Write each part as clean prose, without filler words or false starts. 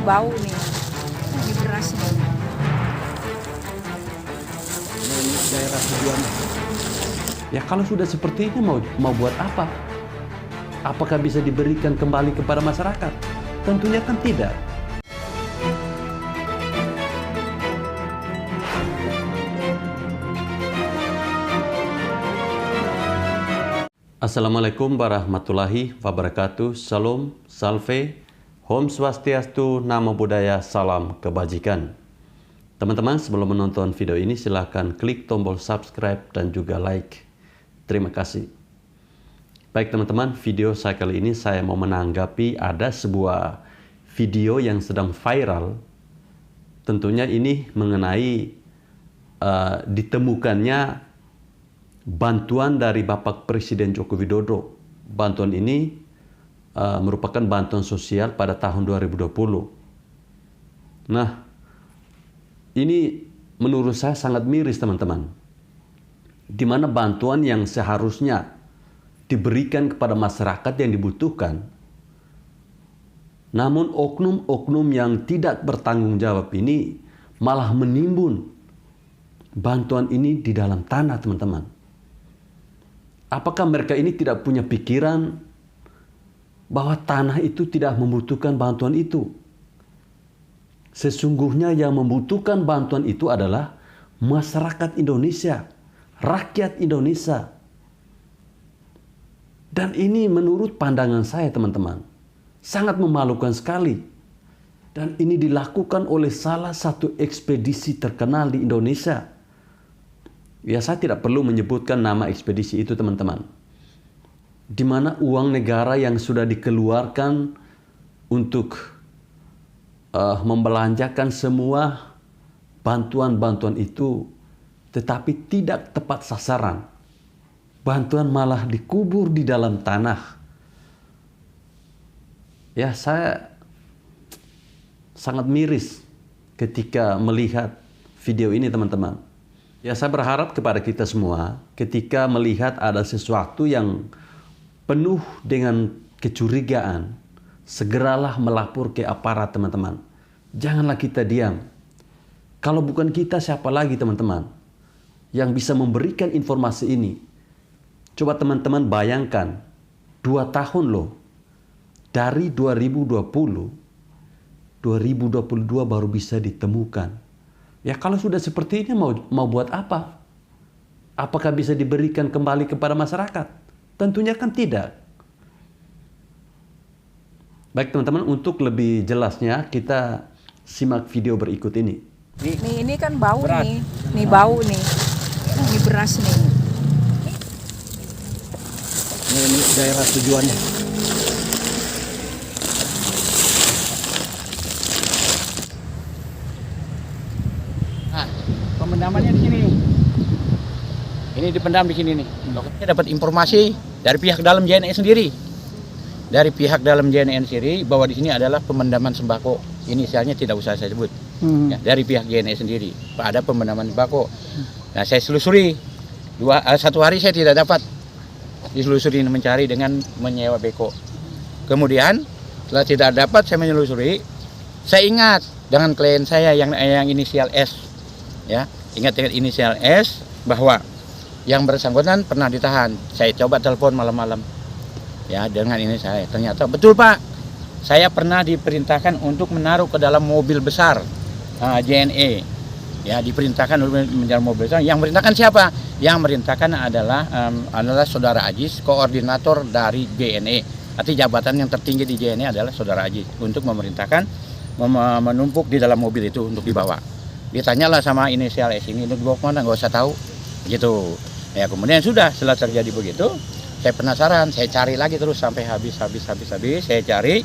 Ini bau nih. Ini beras nih. Ini daerah tujuan. Ya kalau sudah seperti ini mau buat apa? Apakah bisa diberikan kembali kepada masyarakat? Tentunya kan tidak. Assalamualaikum warahmatullahi wabarakatuh. Salam, salve, Om Swastiastu, Namo Buddhaya, salam kebajikan. Teman-teman, sebelum menonton video ini silahkan klik tombol subscribe dan juga like. Terima kasih. Baik teman-teman, video saya kali ini saya mau menanggapi ada sebuah video yang sedang viral. Tentunya ini mengenai ditemukannya bantuan dari Bapak Presiden Joko Widodo. Bantuan ini merupakan bantuan sosial pada tahun 2020. Nah, ini menurut saya sangat miris teman-teman. Di mana bantuan yang seharusnya diberikan kepada masyarakat yang dibutuhkan, namun oknum-oknum yang tidak bertanggung jawab ini malah menimbun bantuan ini di dalam tanah teman-teman. Apakah mereka ini tidak punya pikiran bahwa tanah itu tidak membutuhkan bantuan itu? Sesungguhnya yang membutuhkan bantuan itu adalah masyarakat Indonesia, rakyat Indonesia. Dan ini menurut pandangan saya teman-teman, sangat memalukan sekali. Dan ini dilakukan oleh salah satu ekspedisi terkenal di Indonesia. Ya, saya tidak perlu menyebutkan nama ekspedisi itu teman-teman. Di mana uang negara yang sudah dikeluarkan untuk membelanjakan semua bantuan-bantuan itu, tetapi tidak tepat sasaran. Bantuan malah dikubur di dalam tanah. Ya, saya sangat miris ketika melihat video ini teman-teman. Ya, saya berharap kepada kita semua ketika melihat ada sesuatu yang penuh dengan kecurigaan, segeralah melapor ke aparat teman-teman. Janganlah kita diam. Kalau bukan kita, siapa lagi teman-teman yang bisa memberikan informasi ini? Coba teman-teman bayangkan, 2 tahun loh. Dari 2020, 2022 baru bisa ditemukan. Ya kalau sudah seperti ini mau buat apa? Apakah bisa diberikan kembali kepada masyarakat? Tentunya kan tidak. Baik teman-teman, untuk lebih jelasnya kita simak video berikut ini. Ini kan bau beras. nih. Nih bau nih. Ini beras nih. Ini daerah tujuannya. Nah, pemendamannya di sini. Ini dipendam di sini nih. Kita dapat informasi dari pihak dalam JNE sendiri. Dari pihak dalam JNE sendiri bahwa di sini adalah pemendaman sembako. Inisialnya tidak usah saya sebut. Ya, dari pihak JNE sendiri. Ada pemendaman sembako. Nah, saya selusuri. Satu hari saya tidak dapat. Diselusuri mencari dengan menyewa beko. Kemudian setelah tidak dapat saya menelusuri. Saya ingat dengan klien saya yang inisial S. Ya, ingat dengan inisial S bahwa yang bersangkutan pernah ditahan. Saya coba telepon malam-malam. Ya, dengan ini saya ternyata betul Pak. Saya pernah diperintahkan untuk menaruh ke dalam mobil besar JNE. Ya, diperintahkan untuk menjadi mobil besar. Yang merintahkan siapa? Yang merintahkan adalah Saudara Aziz, koordinator dari JNE. Artinya jabatan yang tertinggi di JNE adalah Saudara Aziz untuk memerintahkan menumpuk di dalam mobil itu untuk dibawa. Ditanyalah sama inisial S ini, untuk dibawa kemana? Nggak usah tahu. Gitu. Ya, kemudian sudah setelah terjadi begitu, saya penasaran, saya cari lagi terus sampai habis. Saya cari,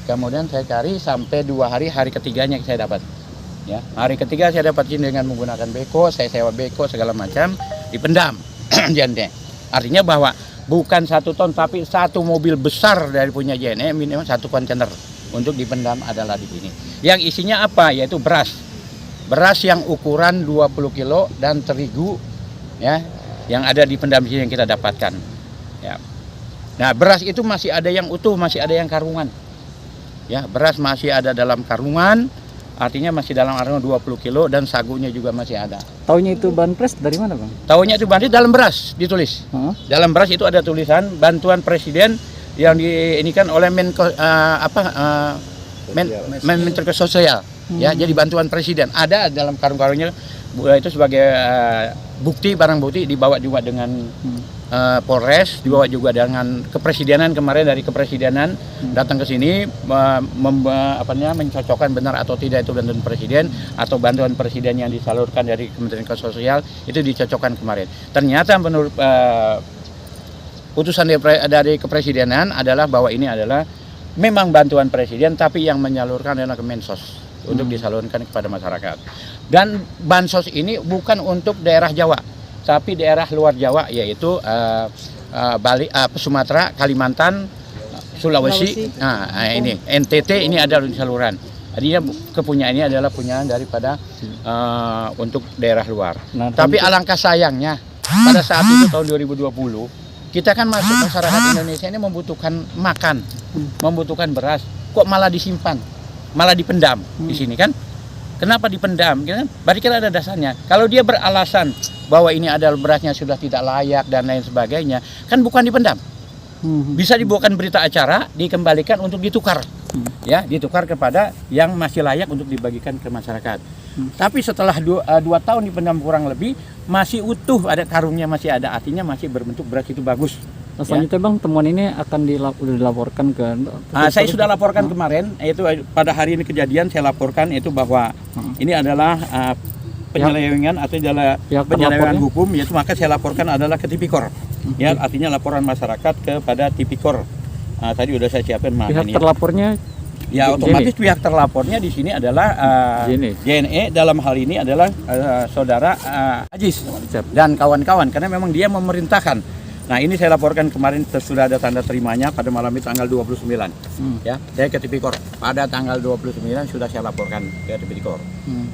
kemudian saya cari sampai 2 hari, hari ketiganya saya dapat. Ya, hari ketiga saya dapat ini dengan menggunakan beko, saya sewa beko segala macam, dipendam. JNE. Artinya bahwa bukan 1 ton tapi 1 mobil besar dari punya JNE, minimal 1 kontainer untuk dipendam adalah di sini. Yang isinya apa? Yaitu beras. Beras yang ukuran 20 kilo dan terigu, ya, yang ada di pendam sini yang kita dapatkan. Ya. Nah, beras itu masih ada yang utuh, masih ada yang karungan. Ya, beras masih ada dalam karungan, artinya masih dalam karungan 20 kilo dan sagunya juga masih ada. Taunya itu banpres dari mana, Bang? Tahunya itu bantuan dalam beras ditulis. Dalam beras itu ada tulisan bantuan presiden yang diinikan oleh Menteri Sosial. Ya, jadi bantuan presiden ada dalam karung-karungnya itu sebagai bukti, barang bukti, dibawa juga dengan Polres, dibawa juga dengan kepresidenan kemarin, dari kepresidenan datang ke sini mencocokkan benar atau tidak itu bantuan presiden atau bantuan presiden yang disalurkan dari Kementerian Sosial itu dicocokkan kemarin. Ternyata menurut putusan dari kepresidenan adalah bahwa ini adalah memang bantuan presiden, tapi yang menyalurkan adalah Kemensos untuk disalurkan kepada masyarakat. Dan bansos ini bukan untuk daerah Jawa, tapi daerah luar Jawa, yaitu Bali, Sumatera, Kalimantan, Sulawesi. Nah, ini NTT ini ada saluran. Artinya kepunyaannya adalah punyaan daripada untuk daerah luar. Nah, tapi alangkah sayangnya pada saat itu tahun 2020 kita kan masuk masyarakat Indonesia ini membutuhkan makan, membutuhkan beras, kok malah disimpan, malah dipendam di sini kan? Kenapa dipendam? Berarti kan ada dasarnya. Kalau dia beralasan bahwa ini adalah berasnya sudah tidak layak dan lain sebagainya, kan bukan dipendam. Bisa dibuatkan berita acara, dikembalikan untuk ditukar, ya, ditukar kepada yang masih layak untuk dibagikan ke masyarakat. Tapi setelah 2 tahun dipendam kurang lebih, masih utuh, ada karungnya masih ada, artinya masih berbentuk beras itu bagus. Selanjutnya Bang, temuan ini akan dilaporkan ke... Saya sudah laporkan kemarin, yaitu pada hari ini kejadian saya laporkan itu bahwa ini adalah penyelewengan atau adalah penyelewengan hukum, yaitu maka saya laporkan adalah ke Tipikor. Ya, artinya laporan masyarakat kepada Tipikor. Tadi udah saya siapkan pihak terlapornya. Ya, otomatis pihak terlapornya di sini adalah JNE, dalam hal ini adalah saudara Ajis dan kawan-kawan, karena memang dia memerintahkan. Nah, ini saya laporkan kemarin sudah ada tanda terimanya pada malam itu tanggal 29. Ya, saya ke Tipikor. Pada tanggal 29 sudah saya laporkan ke Tipikor.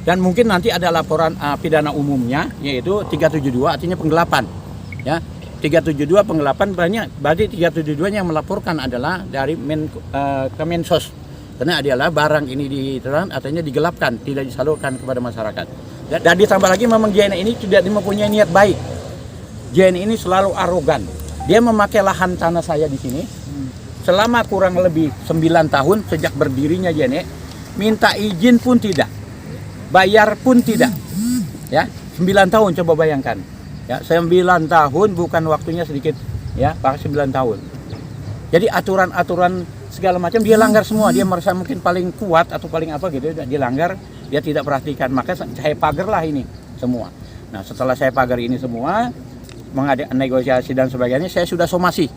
Dan mungkin nanti ada laporan pidana umumnya, yaitu 372, artinya penggelapan. Ya, 372 penggelapan, berarti 372 yang melaporkan adalah dari Kemensos. Karena adalah barang ini artinya digelapkan, tidak disalurkan kepada masyarakat. Dan ditambah lagi memang JNE ini tidak mempunyai niat baik. JNE ini selalu arogan. Dia memakai lahan tanah saya di sini selama kurang lebih 9 tahun sejak berdirinya JNE, minta izin pun tidak, bayar pun tidak. Ya, 9 tahun, coba bayangkan. Ya, 9 tahun bukan waktunya sedikit, ya, pakai 9 tahun. Jadi aturan-aturan segala macam dia langgar semua. Dia merasa mungkin paling kuat atau paling apa gitu, dia langgar, dia tidak perhatikan. Maka saya pagarlah ini semua. Nah, setelah saya pagar ini semua, mengadakan negosiasi dan sebagainya, saya sudah somasi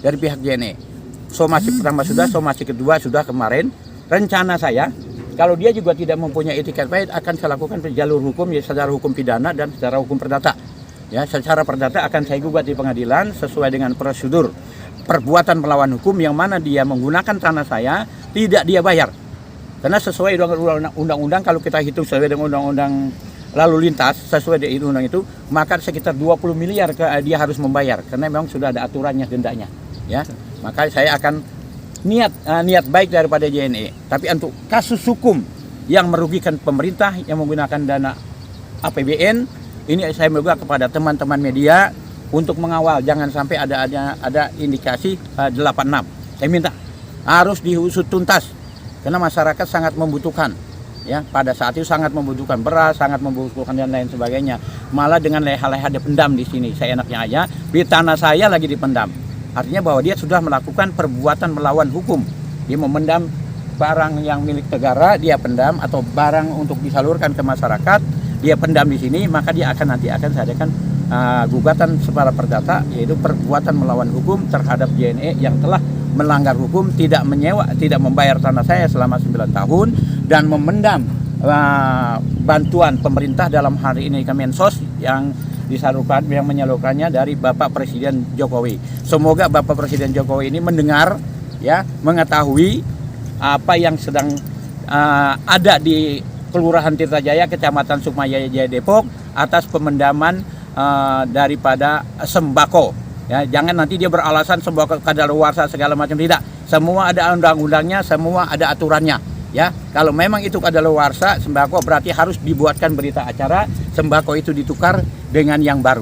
dari pihak JNE. Somasi pertama sudah, somasi kedua sudah kemarin. Rencana saya, kalau dia juga tidak mempunyai etikat baik, akan saya lakukan jalur hukum, ya, secara hukum pidana dan secara hukum perdata. Ya, secara perdata akan saya gugat di pengadilan sesuai dengan prosedur perbuatan melawan hukum, yang mana dia menggunakan tanah saya tidak dia bayar. Karena sesuai dengan undang-undang, kalau kita hitung sesuai dengan undang-undang lalu lintas, sesuai dengan undang itu, maka sekitar 20 miliar dia harus membayar, karena memang sudah ada aturannya, dendanya, ya. Maka saya akan niat baik daripada JNE, tapi untuk kasus hukum yang merugikan pemerintah yang menggunakan dana APBN, ini saya meminta kepada teman-teman media untuk mengawal, jangan sampai ada indikasi 86. Saya minta harus diusut tuntas, karena masyarakat sangat membutuhkan. Ya, pada saat itu sangat membutuhkan beras, sangat membutuhkan dan lain sebagainya. Malah dengan leha-leha dipendam di sini, saya enaknya aja di tanah saya lagi dipendam. Artinya bahwa dia sudah melakukan perbuatan melawan hukum. Dia memendam barang yang milik negara, dia pendam, atau barang untuk disalurkan ke masyarakat, dia pendam di sini, maka dia nanti akan saya adakan gugatan secara perdata, yaitu perbuatan melawan hukum terhadap JNE yang telah melanggar hukum, tidak membayar tanah saya selama 9 tahun dan memendam bantuan pemerintah, dalam hari ini Kemensos yang disalurkan, yang menyalurkannya dari Bapak Presiden Jokowi. Semoga Bapak Presiden Jokowi ini mendengar, ya, mengetahui apa yang sedang ada di Kelurahan Tirtajaya, Kecamatan Sukmayaya Jaya Depok, atas pemendaman daripada sembako Ya, jangan nanti dia beralasan sembako kadaluarsa segala macam, tidak. Semua ada undang-undangnya, semua ada aturannya. Ya, kalau memang itu kadaluarsa sembako berarti harus dibuatkan berita acara sembako itu ditukar dengan yang baru.